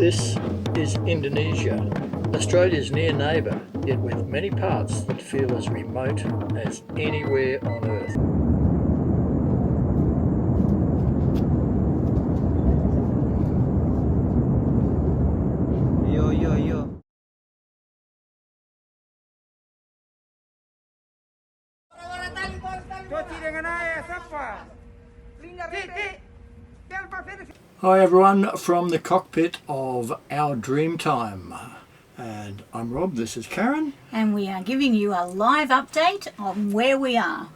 This is Indonesia, Australia's near neighbour, yet with many parts that feel as remote as anywhere on Earth. Yo. Hi everyone from the cockpit of our Dreamtime. And I'm Rob, this is Karen. And we are giving you a live update on where we are.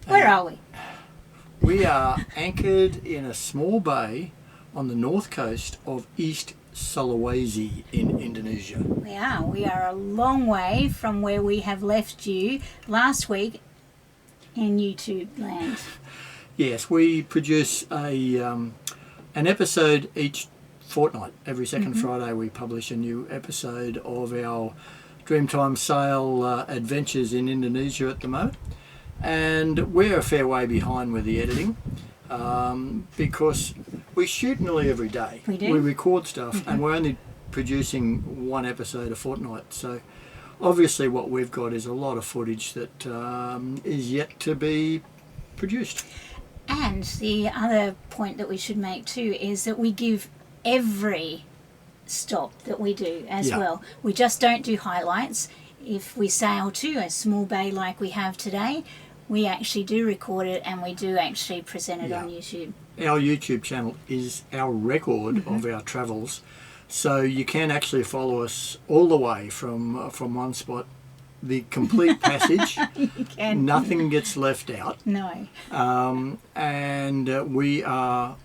Where are we? We are anchored in a small bay on the north coast of East Sulawesi in Indonesia. We are a long way from where we have left you last week in YouTube land. Yes, we produce an episode each fortnight. Every second Friday we publish a new episode of our Dreamtime sail adventures in Indonesia at the moment. And we're a fair way behind with the editing because we shoot nearly every day. We do. We record stuff and we're only producing one episode a fortnight. So obviously what we've got is a lot of footage that is yet to be produced. And the other point that we should make too is that we give every stop that we do as well. We just don't do highlights. If we sail to a small bay like we have today, we actually do record it and we do actually present it on YouTube. Our YouTube channel is our record of our travels, so you can actually follow us all the way from one spot, the complete passage. You can. Nothing gets left out. No. And we are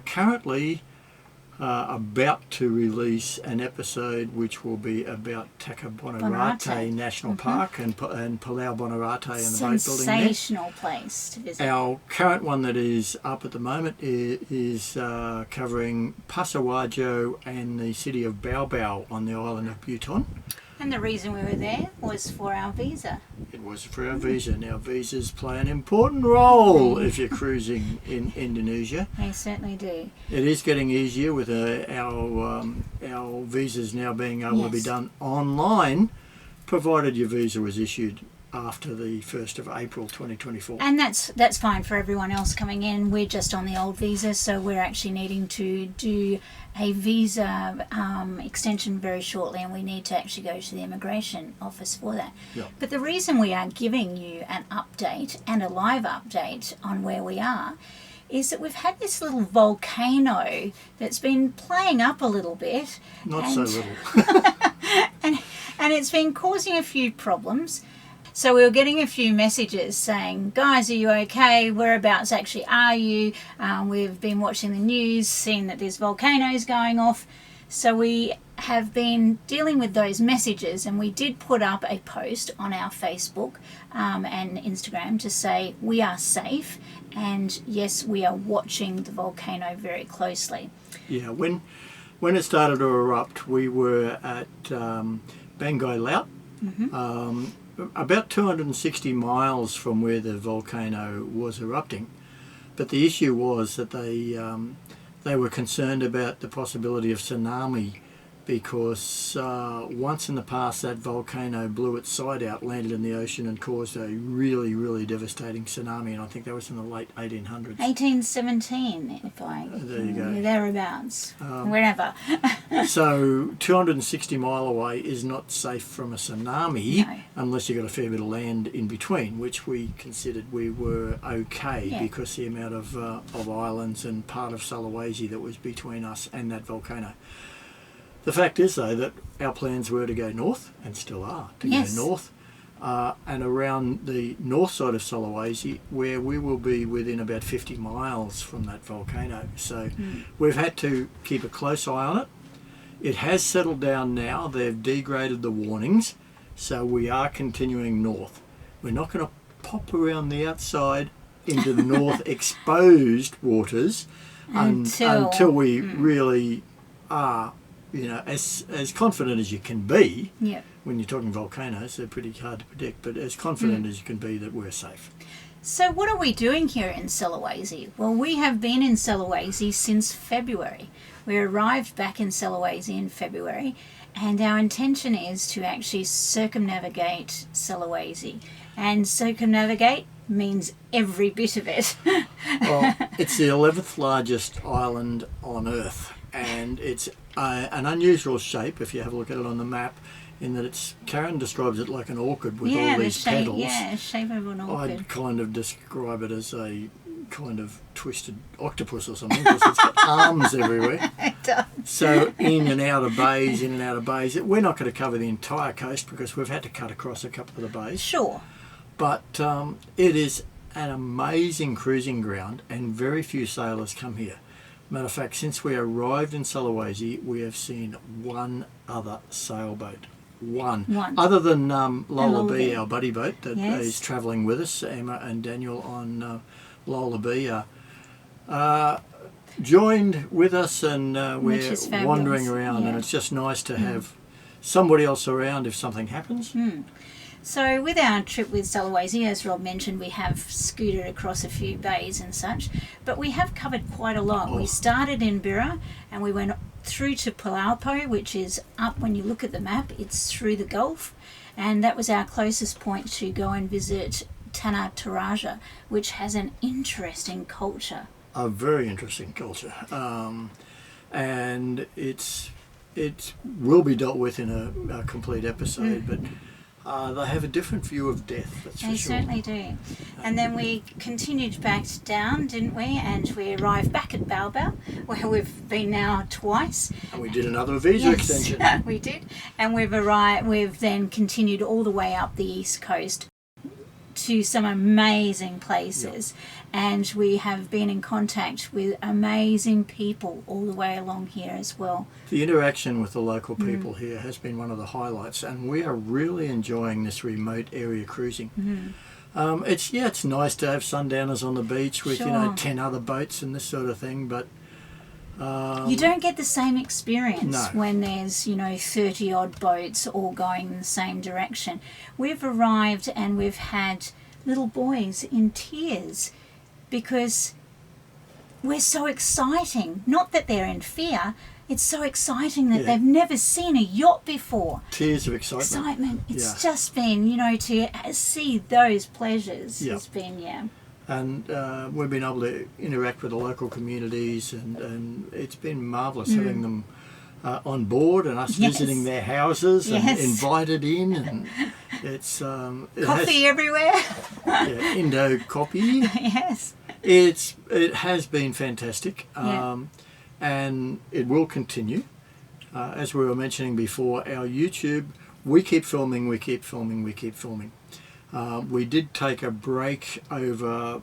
currently about to release an episode which will be about Takabonerate National Park and Pulau Bonerate and the boat building there. Sensational place to visit. Our current one that is up at the moment is covering Pasawajo and the city of Baobao on the island of Buton. And the reason we were there was for our visa. It was for our visa. Now visas play an important role if you're cruising in Indonesia. They certainly do. It is getting easier with our visas now being able to be done online, provided your visa was issued after the 1st of April 2024. And that's fine for everyone else coming in. We're just on the old visa, so we're actually needing to do a visa extension very shortly, and we need to actually go to the immigration office for that. But the reason we are giving you an update and a live update on where we are is that we've had this little volcano that's been playing up a little bit. Not so little. and it's been causing a few problems. So we were getting a few messages saying, guys, are you okay? Whereabouts actually are you? We've been watching the news, seeing that there's volcanoes going off. So we have been dealing with those messages, and we did put up a post on our Facebook and Instagram to say we are safe, and yes, we are watching the volcano very closely. Yeah, when it started to erupt, we were at Banggai Laut. About 260 miles from where the volcano was erupting, but the issue was that they were concerned about the possibility of tsunami because once in the past that volcano blew its side out, landed in the ocean and caused a really, really devastating tsunami, and I think that was in the late 1800s. 1817, if there you go. Thereabouts, wherever. So 260 mile away is not safe from a tsunami unless you've got a fair bit of land in between, which we considered we were okay because the amount of islands and part of Sulawesi that was between us and that volcano. The fact is, though, that our plans were to go north, and still are, to go north, and around the north side of Sulawesi, where we will be within about 50 miles from that volcano. So we've had to keep a close eye on it. It has settled down now. They've degraded the warnings, so we are continuing north. We're not going to pop around the outside into the north exposed waters until we really are, as confident as you can be. When you're talking volcanoes, they're pretty hard to predict, but as confident as you can be that we're safe. So what are we doing here in Sulawesi? Well, we have been in Sulawesi since February. We arrived back in Sulawesi in February, and our intention is to actually circumnavigate Sulawesi. And circumnavigate means every bit of it. Well, it's the 11th largest island on Earth, and it's an unusual shape if you have a look at it on the map, in that Karen describes it like an orchid with all these petals. Yeah, shape of an orchid. I'd kind of describe it as a kind of twisted octopus or something, because it's got arms everywhere. It does. So in and out of bays. We're not going to cover the entire coast because we've had to cut across a couple of the bays. Sure. But it is an amazing cruising ground, and very few sailors come here. Matter of fact, since we arrived in Sulawesi, we have seen one other sailboat. One. Other than Lola B, our buddy boat that is travelling with us, Emma and Daniel on Lola B, joined with us, and we're wandering around, and it's just nice to have somebody else around if something happens. So with our trip with Sulawesi, as Rob mentioned, we have scooted across a few bays and such, but we have covered quite a lot. We started in Bira and we went through to Palaupo, which is up, when you look at the map, it's through the Gulf, and that was our closest point to go and visit Tanah Toraja, which has an interesting culture. A very interesting culture, and it will be dealt with in a complete episode, but they have a different view of death, that's for sure. They certainly do. And then we continued back down, didn't we? And we arrived back at Baobab, where we've been now twice. And we did another visa extension. We did. And we've then continued all the way up the east coast to some amazing places. And we have been in contact with amazing people all the way along here as well. The interaction with the local people here has been one of the highlights, and we are really enjoying this remote area cruising. It's nice to have sundowners on the beach with 10 other boats and this sort of thing, but you don't get the same experience when there's 30 odd boats all going in the same direction. We've arrived and we've had little boys in tears because we're so exciting. Not that they're in fear, it's so exciting that they've never seen a yacht before. Tears of excitement. It's just been, to see those pleasures has been, And we've been able to interact with the local communities, and it's been marvellous having them on board and us visiting their houses and invited in, and it's coffee everywhere. Indo coffee. Yes. It has been fantastic, and it will continue. As we were mentioning before, our YouTube, we keep filming. We did take a break over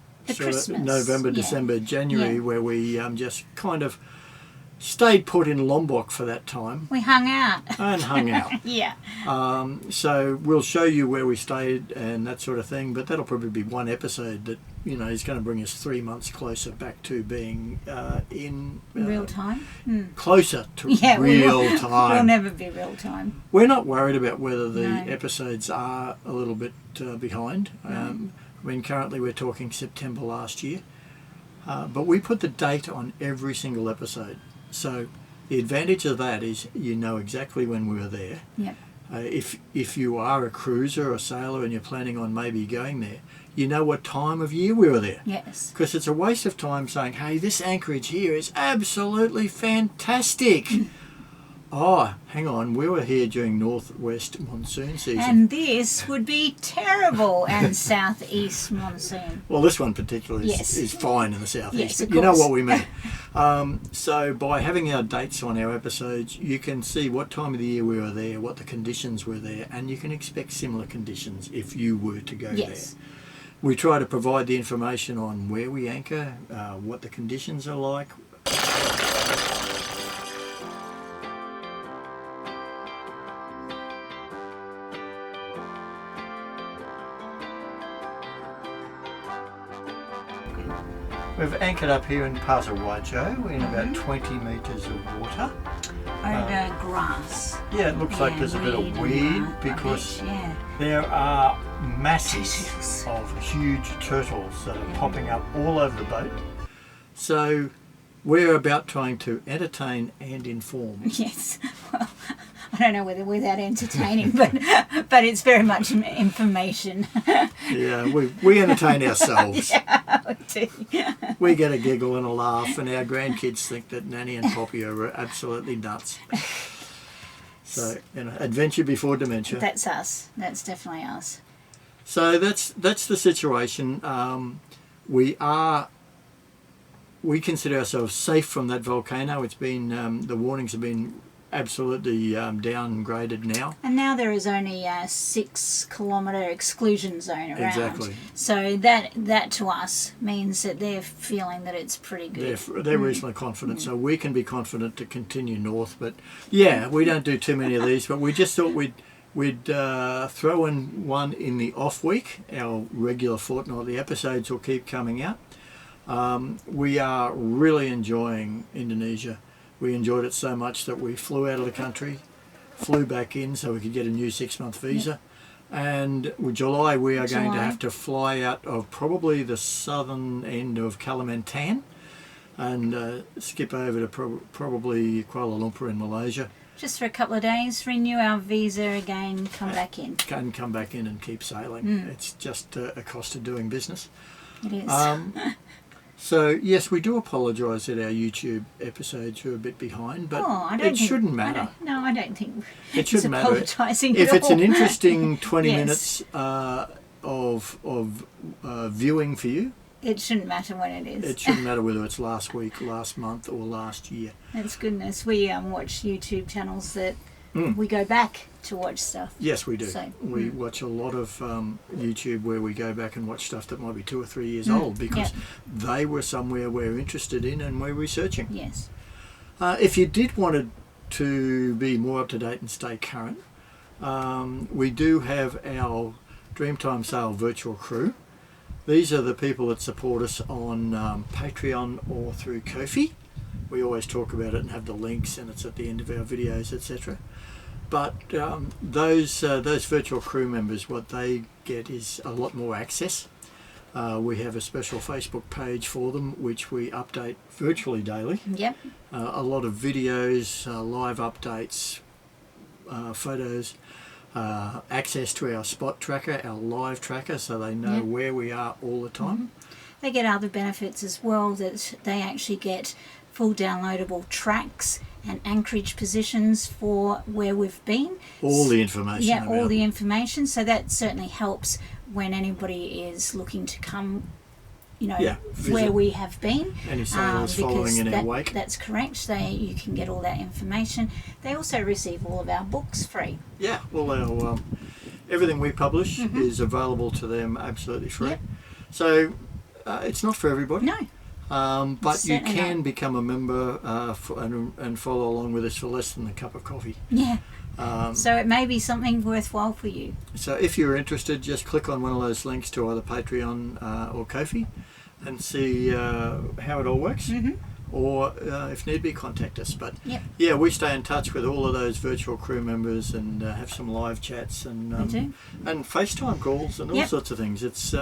November, December, January, where we just kind of stayed put in Lombok for that time. We hung out. So we'll show you where we stayed and that sort of thing, but that'll probably be one episode that is going to bring us 3 months closer back to being in real time. Closer to real time. We'll never be real time. We're not worried about whether the episodes are a little bit behind. Currently we're talking September last year, but we put the date on every single episode. So the advantage of that is exactly when we were there. If you are a cruiser or a sailor and you're planning on maybe going there, you know what time of year we were there. Yes. Because it's a waste of time saying, hey, this anchorage here is absolutely fantastic. Oh, hang on, we were here during northwest monsoon season. And this would be terrible and southeast monsoon. Well, this one particularly is fine in the southeast, but you know what we mean. So by having our dates on our episodes, you can see what time of the year we were there, what the conditions were there, and you can expect similar conditions if you were to go there. We try to provide the information on where we anchor, what the conditions are like. We've anchored up here in Pasawajo in about 20 metres of water. Over grass. Yeah, it looks like there's a bit of weed because there are masses of huge turtles that are popping up all over the boat. So we're about trying to entertain and inform. Yes. Well, I don't know whether without entertaining, but it's very much information. Yeah, we entertain ourselves. Yeah, we do. We get a giggle and a laugh, and our grandkids think that Nanny and Poppy are absolutely nuts. So, adventure before dementia. That's us. That's definitely us. So that's the situation. We consider ourselves safe from that volcano. It's been the warnings have been absolutely downgraded now. And now there is only a 6 kilometre exclusion zone around. Exactly. So that to us means that they're feeling that it's pretty good. They're reasonably confident, so we can be confident to continue north. But yeah, we don't do too many of these, but we just thought we'd throw in one in the off week. Our regular fortnightly episodes will keep coming out. We are really enjoying Indonesia. We enjoyed it so much that we flew out of the country, flew back in so we could get a new 6-month visa. And with July we are going to have to fly out of probably the southern end of Kalimantan and skip over to probably Kuala Lumpur in Malaysia. Just for a couple of days, renew our visa again, come back in. Can come back in and keep sailing. It's just a cost of doing business. It is. So, yes, we do apologise that our YouTube episodes are a bit behind, but it shouldn't matter. I don't think it shouldn't matter. Apologising if at it's all. an interesting 20 minutes of viewing for you, it shouldn't matter when it is. It shouldn't matter whether it's last week, last month or last year. That's goodness. We watch YouTube channels that we go back to watch stuff. Yes, we do. So, we watch a lot of YouTube where we go back and watch stuff that might be 2 or 3 years old because they were somewhere we're interested in and we're researching. Yes. If you did want to be more up to date and stay current, we do have our Dreamtime Sale virtual crew. These are the people that support us on Patreon or through Ko-fi. We always talk about it and have the links, and it's at the end of our videos, etc. But those virtual crew members, what they get is a lot more access. We have a special Facebook page for them, which we update virtually daily. Yep. A lot of videos, live updates, photos, access to our spot tracker, our live tracker, so they know where we are all the time. They get other benefits as well, that they actually get full downloadable tracks and anchorage positions for where we've been. All the information. Yeah, all the information. So that certainly helps when anybody is looking to come, where we have been. Any sailors following in our wake. That's correct. You can get all that information. They also receive all of our books free. Yeah, all our everything we publish is available to them absolutely free. Yep. So it's not for everybody. No. But you can become a member and follow along with us for less than a cup of coffee. Yeah. So it may be something worthwhile for you. So if you're interested, just click on one of those links to either Patreon or Ko-fi and see how it all works. Or if need be, contact us. But yeah, we stay in touch with all of those virtual crew members and have some live chats and FaceTime calls and all sorts of things. It's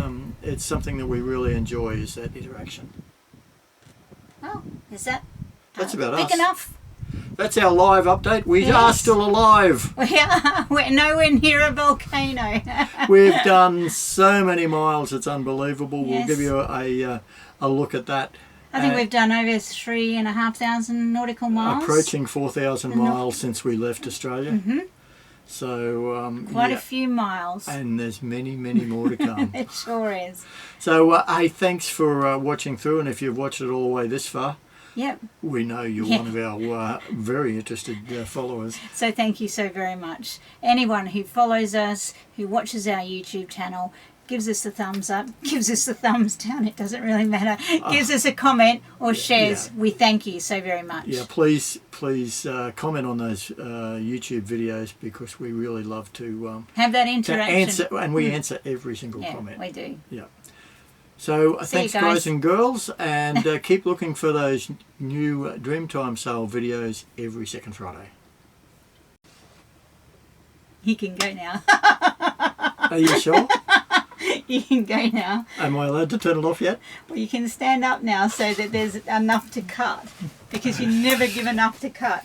something that we really enjoy, is that interaction. Oh, is that that's about big us. enough? That's our live update. We are still alive. We're nowhere near a volcano. We've done so many miles, it's unbelievable. Yes. We'll give you a look at that. I think we've done over 3,500 nautical miles. Approaching 4,000 miles since we left Australia. So quite a few miles. And there's many, many more to come. It sure is. So hey, thanks for watching through, and if you've watched it all the way this far, we know you're one of our very interested followers. So thank you so very much. Anyone who follows us, who watches our YouTube channel, gives us a thumbs up, gives us a thumbs down, it doesn't really matter, gives us a comment or shares, we thank you so very much. Yeah, please comment on those YouTube videos, because we really love to have that interaction. And we answer every single comment. We do. Yeah. So See you thanks, guys. guys and girls, and keep looking for those new Dreamtime sale videos every second Friday. You can go now. Are you sure? You can go now. Am I allowed to turn it off yet? Well, you can stand up now so that there's enough to cut, because you never give enough to cut.